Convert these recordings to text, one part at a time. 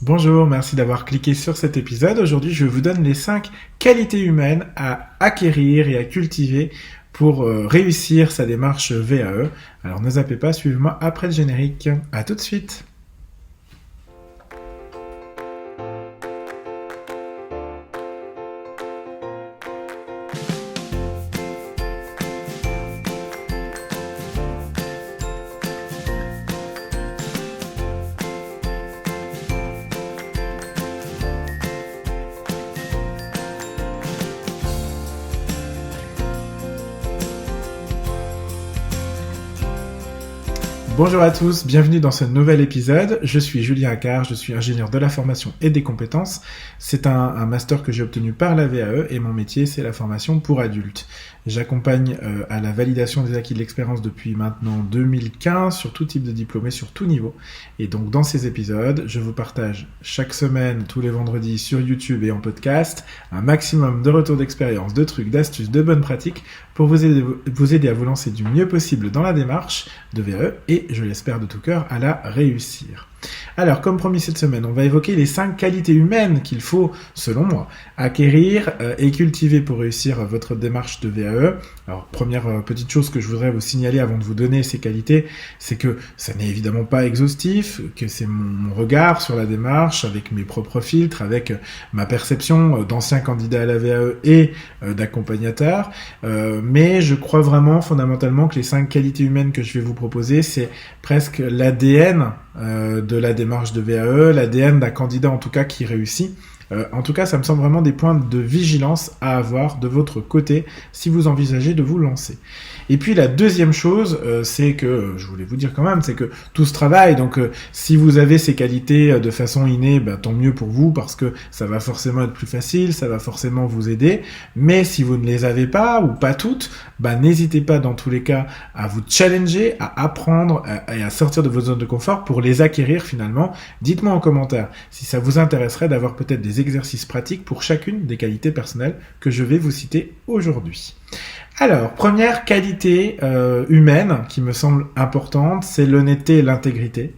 Bonjour, merci d'avoir cliqué sur cet épisode. Aujourd'hui, je vous donne les 5 qualités humaines à acquérir et à cultiver pour réussir sa démarche VAE. Alors ne zappez pas, suivez-moi après le générique. À tout de suite. Bonjour à tous, bienvenue dans ce nouvel épisode. Je suis Julien Accard, je suis ingénieur de la formation et des compétences. C'est un master que j'ai obtenu par la VAE et mon métier c'est la formation pour adultes. J'accompagne à la validation des acquis de l'expérience depuis maintenant 2015 sur tout type de diplôme et sur tout niveau. Et donc dans ces épisodes, je vous partage chaque semaine, tous les vendredis sur YouTube et en podcast, un maximum de retours d'expérience, de trucs, d'astuces, de bonnes pratiques pour vous aider à vous lancer du mieux possible dans la démarche de VAE et, je l'espère de tout cœur, à la réussir. Alors, comme promis cette semaine, on va évoquer les 5 qualités humaines qu'il faut, selon moi, acquérir et cultiver pour réussir votre démarche de VAE. Alors, première petite chose que je voudrais vous signaler avant de vous donner ces qualités, c'est que ça n'est évidemment pas exhaustif, que c'est mon regard sur la démarche, avec mes propres filtres, avec ma perception d'ancien candidat à la VAE et d'accompagnateur. Mais je crois vraiment fondamentalement que les 5 qualités humaines que je vais vous proposer, c'est presque l'ADN de la démarche de VAE, l'ADN d'un candidat en tout cas qui réussit. En tout cas, ça me semble vraiment des points de vigilance à avoir de votre côté si vous envisagez de vous lancer. Et puis la deuxième chose, c'est que, je voulais vous dire quand même, c'est que tout se travaille. Donc si vous avez ces qualités de façon innée, tant mieux pour vous parce que ça va forcément être plus facile, ça va forcément vous aider. Mais si vous ne les avez pas ou pas toutes, n'hésitez pas dans tous les cas à vous challenger, à apprendre et à sortir de votre zone de confort pour les acquérir finalement. Dites-moi en commentaire si ça vous intéresserait d'avoir peut-être des exercices pratiques pour chacune des qualités personnelles que je vais vous citer aujourd'hui. Alors, première qualité humaine qui me semble importante, c'est l'honnêteté et l'intégrité.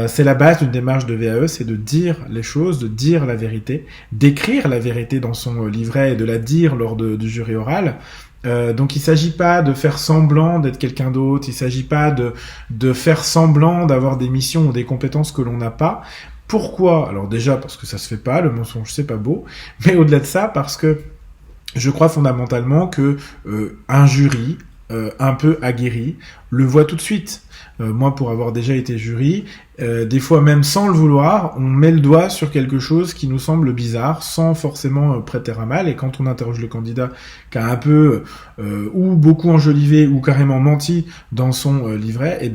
C'est la base d'une démarche de VAE, c'est de dire les choses, de dire la vérité, d'écrire la vérité dans son livret et de la dire lors du jury oral. Donc il s'agit pas de faire semblant d'être quelqu'un d'autre, il s'agit pas de faire semblant d'avoir des missions ou des compétences que l'on n'a pas. Pourquoi ? Alors déjà parce que ça se fait pas, le mensonge c'est pas beau, mais au-delà de ça parce que je crois fondamentalement que un jury un peu aguerri le voit tout de suite. Moi, pour avoir déjà été jury, des fois même sans le vouloir, on met le doigt sur quelque chose qui nous semble bizarre, sans forcément prêter à mal. Et quand on interroge le candidat qui a un peu ou beaucoup enjolivé ou carrément menti dans son livret,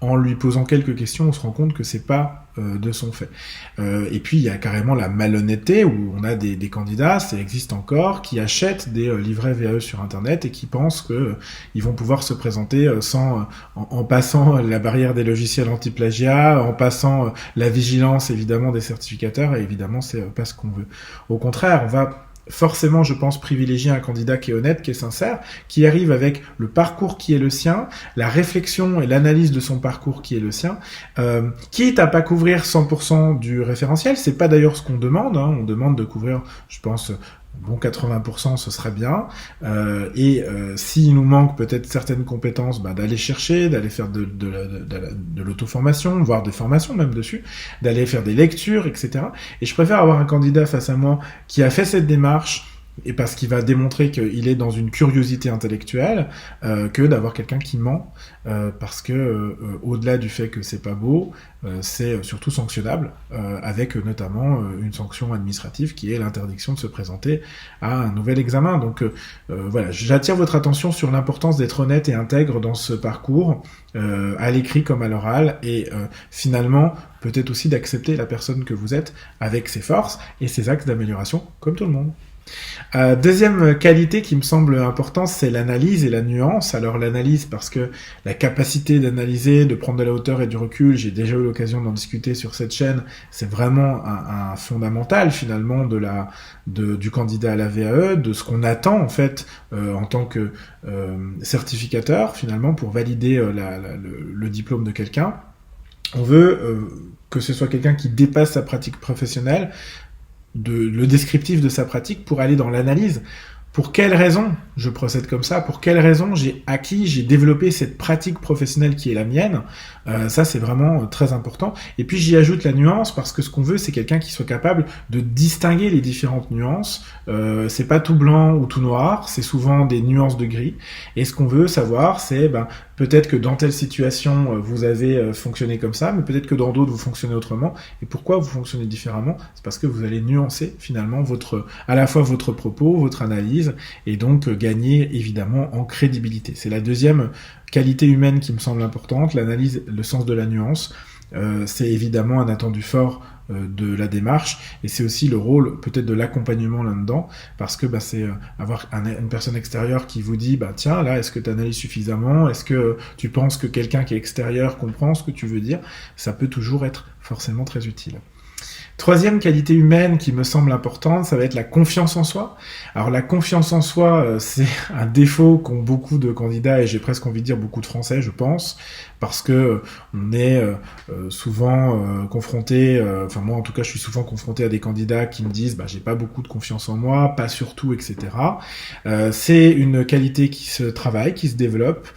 en lui posant quelques questions, on se rend compte que c'est pas de son fait. Et puis il y a carrément la malhonnêteté où on a des candidats, ça existe encore, qui achètent des livrets VAE sur internet et qui pensent que ils vont pouvoir se présenter en passant la barrière des logiciels anti-plagiat, en passant la vigilance évidemment des certificateurs, et évidemment c'est pas ce qu'on veut. Au contraire, on va forcément, je pense, privilégier un candidat qui est honnête, qui est sincère, qui arrive avec le parcours qui est le sien, la réflexion et l'analyse de son parcours qui est le sien, quitte à pas couvrir 100% du référentiel. C'est pas d'ailleurs ce qu'on demande, on demande de couvrir, je pense, 80%, ce serait bien. S'il nous manque peut-être certaines compétences, d'aller chercher, d'aller faire de l'auto-formation, voire des formations même dessus, d'aller faire des lectures, etc. Et je préfère avoir un candidat face à moi qui a fait cette démarche, et parce qu'il va démontrer qu'il est dans une curiosité intellectuelle, que d'avoir quelqu'un qui ment, parce que au-delà du fait que c'est pas beau, c'est surtout sanctionnable, avec notamment une sanction administrative qui est l'interdiction de se présenter à un nouvel examen. Donc voilà, j'attire votre attention sur l'importance d'être honnête et intègre dans ce parcours, à l'écrit comme à l'oral, et finalement peut-être aussi d'accepter la personne que vous êtes avec ses forces et ses axes d'amélioration comme tout le monde. Deuxième qualité qui me semble importante, c'est l'analyse et la nuance. Alors l'analyse parce que la capacité d'analyser, de prendre de la hauteur et du recul, j'ai déjà eu l'occasion d'en discuter sur cette chaîne, c'est vraiment un fondamental finalement du candidat à la VAE, de ce qu'on attend en fait en tant que certificateur finalement pour valider le diplôme de quelqu'un. On veut que ce soit quelqu'un qui dépasse sa pratique professionnelle, le descriptif de sa pratique pour aller dans l'analyse. Pour quelles raisons je procède comme ça? Pour quelles raisons j'ai développé cette pratique professionnelle qui est la mienne? Ça, c'est vraiment très important. Et puis, j'y ajoute la nuance parce que ce qu'on veut, c'est quelqu'un qui soit capable de distinguer les différentes nuances. C'est pas tout blanc ou tout noir, c'est souvent des nuances de gris. Et ce qu'on veut savoir, c'est peut-être que dans telle situation, vous avez fonctionné comme ça, mais peut-être que dans d'autres, vous fonctionnez autrement. Et pourquoi vous fonctionnez différemment? C'est parce que vous allez nuancer finalement à la fois votre propos, votre analyse, et donc gagner évidemment en crédibilité. C'est la deuxième qualité humaine qui me semble importante, l'analyse, le sens de la nuance. C'est évidemment un attendu fort de la démarche, et c'est aussi le rôle peut-être de l'accompagnement là-dedans, parce que c'est avoir une personne extérieure qui vous dit tiens, là, est-ce que tu analyses suffisamment, est-ce que tu penses que quelqu'un qui est extérieur comprend ce que tu veux dire, ça peut toujours être forcément très utile. Troisième qualité humaine qui me semble importante, ça va être la confiance en soi. Alors la confiance en soi, c'est un défaut qu'ont beaucoup de candidats, et j'ai presque envie de dire beaucoup de Français, je pense, parce que on est souvent confronté, enfin moi en tout cas je suis souvent confronté à des candidats qui me disent j'ai pas beaucoup de confiance en moi, pas surtout, etc. C'est une qualité qui se travaille, qui se développe,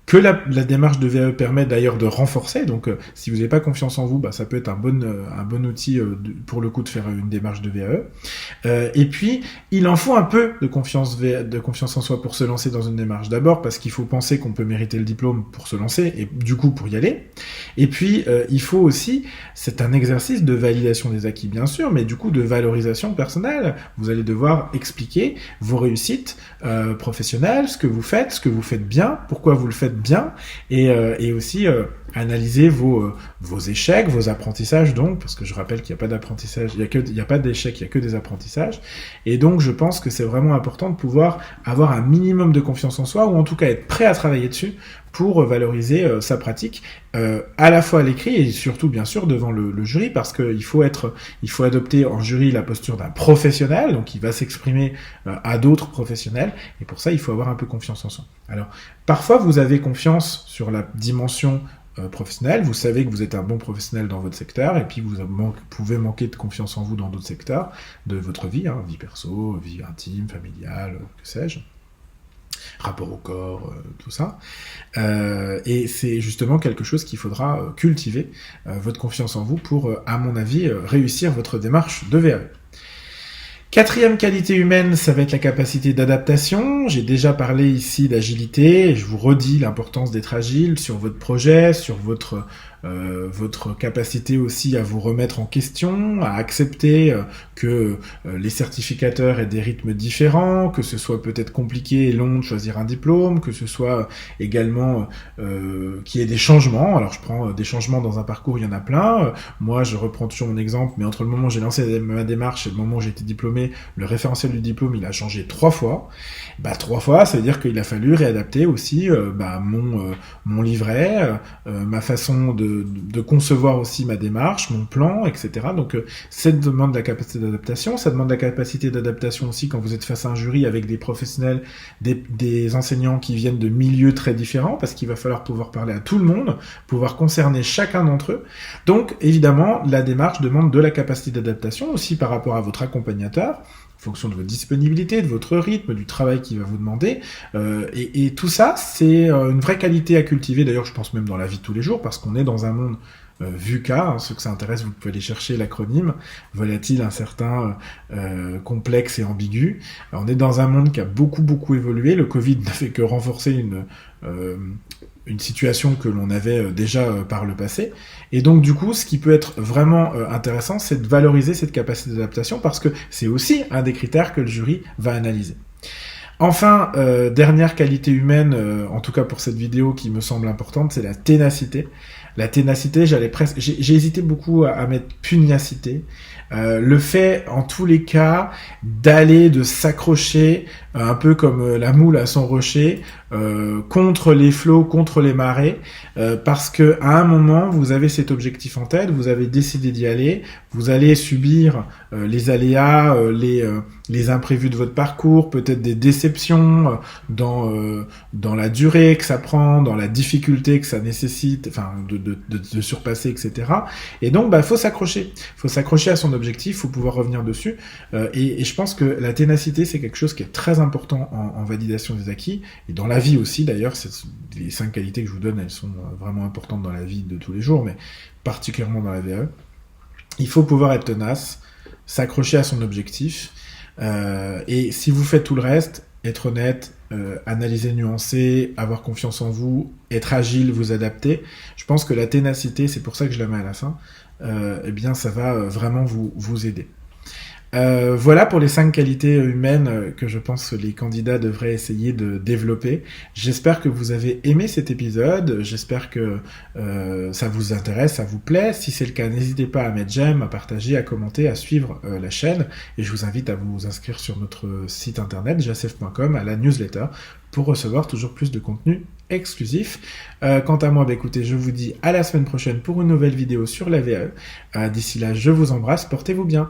que la démarche de VAE permet d'ailleurs de renforcer. Donc si vous n'avez pas confiance en vous, ça peut être un bon outil pour le coup de faire une démarche de VAE. Et puis il en faut un peu de confiance en soi pour se lancer dans une démarche. D'abord parce qu'il faut penser qu'on peut mériter le diplôme pour se lancer et du coup pour y aller. Et puis il faut aussi, c'est un exercice de validation des acquis bien sûr, mais du coup de valorisation personnelle. Vous allez devoir expliquer vos réussites professionnelles, ce que vous faites bien, pourquoi vous le faites bien, et aussi analyser vos échecs, vos apprentissages, donc, parce que je rappelle qu'il n'y a pas d'apprentissage, il n'y a pas d'échecs, il n'y a que des apprentissages, et donc je pense que c'est vraiment important de pouvoir avoir un minimum de confiance en soi, ou en tout cas être prêt à travailler dessus pour valoriser sa pratique, à la fois à l'écrit et surtout bien sûr devant le jury, parce qu'il faut adopter en jury la posture d'un professionnel, donc il va s'exprimer à d'autres professionnels, et pour ça il faut avoir un peu confiance en soi. Alors parfois vous avez confiance sur la dimension professionnelle, vous savez que vous êtes un bon professionnel dans votre secteur, et puis vous pouvez manquer de confiance en vous dans d'autres secteurs de votre vie, vie perso, vie intime, familiale, que sais-je, rapport au corps, tout ça. Et c'est justement quelque chose qu'il faudra cultiver, votre confiance en vous, pour, à mon avis, réussir votre démarche de VAE. Quatrième qualité humaine, ça va être la capacité d'adaptation. J'ai déjà parlé ici d'agilité, et je vous redis l'importance d'être agile sur votre projet, sur votre capacité aussi à vous remettre en question, à accepter que les certificateurs aient des rythmes différents, que ce soit peut-être compliqué et long de choisir un diplôme, que ce soit également qu'il y ait des changements. Alors je prends des changements dans un parcours, il y en a plein. Moi je reprends toujours mon exemple, mais entre le moment où j'ai lancé ma démarche et le moment où j'ai été diplômé, le référentiel du diplôme il a changé 3 fois. 3 fois, ça veut dire qu'il a fallu réadapter aussi mon livret, ma façon de concevoir aussi ma démarche, mon plan, etc. Donc ça demande de la capacité d'adaptation, ça demande de la capacité d'adaptation aussi quand vous êtes face à un jury avec des professionnels, des enseignants qui viennent de milieux très différents, parce qu'il va falloir pouvoir parler à tout le monde, pouvoir concerner chacun d'entre eux. Donc évidemment, la démarche demande de la capacité d'adaptation aussi par rapport à votre accompagnateur, en fonction de votre disponibilité, de votre rythme, du travail qu'il va vous demander. Et tout ça, c'est une vraie qualité à cultiver, d'ailleurs je pense même dans la vie de tous les jours, parce qu'on est dans un monde VUCA, ceux que ça intéresse, vous pouvez aller chercher l'acronyme, volatile, incertain, complexe et ambigu. Alors, on est dans un monde qui a beaucoup évolué, le Covid n'a fait que renforcer une situation que l'on avait déjà par le passé, et donc du coup ce qui peut être vraiment intéressant, c'est de valoriser cette capacité d'adaptation, parce que c'est aussi un des critères que le jury va analyser. Enfin, dernière qualité humaine, en tout cas pour cette vidéo qui me semble importante, c'est la ténacité. La ténacité, j'ai hésité beaucoup à mettre pugnacité. Le fait, en tous les cas, de s'accrocher, un peu comme la moule à son rocher, contre les flots, contre les marées, parce que à un moment, vous avez cet objectif en tête, vous avez décidé d'y aller, vous allez subir les aléas, les imprévus de votre parcours, peut-être des déceptions dans la durée que ça prend, dans la difficulté que ça nécessite, enfin de surpasser, etc. Et donc, faut s'accrocher. Faut s'accrocher à son objectif, faut pouvoir revenir dessus. Et je pense que la ténacité, c'est quelque chose qui est très important en validation des acquis, et dans la vie aussi d'ailleurs. Les 5 qualités que je vous donne, elles sont vraiment importantes dans la vie de tous les jours, mais particulièrement dans la VAE. Il faut pouvoir être tenace, s'accrocher à son objectif, et si vous faites tout le reste, être honnête, analyser, nuancer, avoir confiance en vous, être agile, vous adapter, je pense que la ténacité, c'est pour ça que je la mets à la fin, eh bien ça va vraiment vous aider. Voilà pour les 5 qualités humaines que je pense que les candidats devraient essayer de développer. J'espère que vous avez aimé cet épisode, j'espère que ça vous intéresse, ça vous plaît. Si c'est le cas, n'hésitez pas à mettre j'aime, à partager, à commenter, à suivre la chaîne. Et je vous invite à vous inscrire sur notre site internet jacef.com, à la newsletter, pour recevoir toujours plus de contenu exclusif. Quant à moi, écoutez, je vous dis à la semaine prochaine pour une nouvelle vidéo sur la VAE. D'ici là, je vous embrasse, portez-vous bien.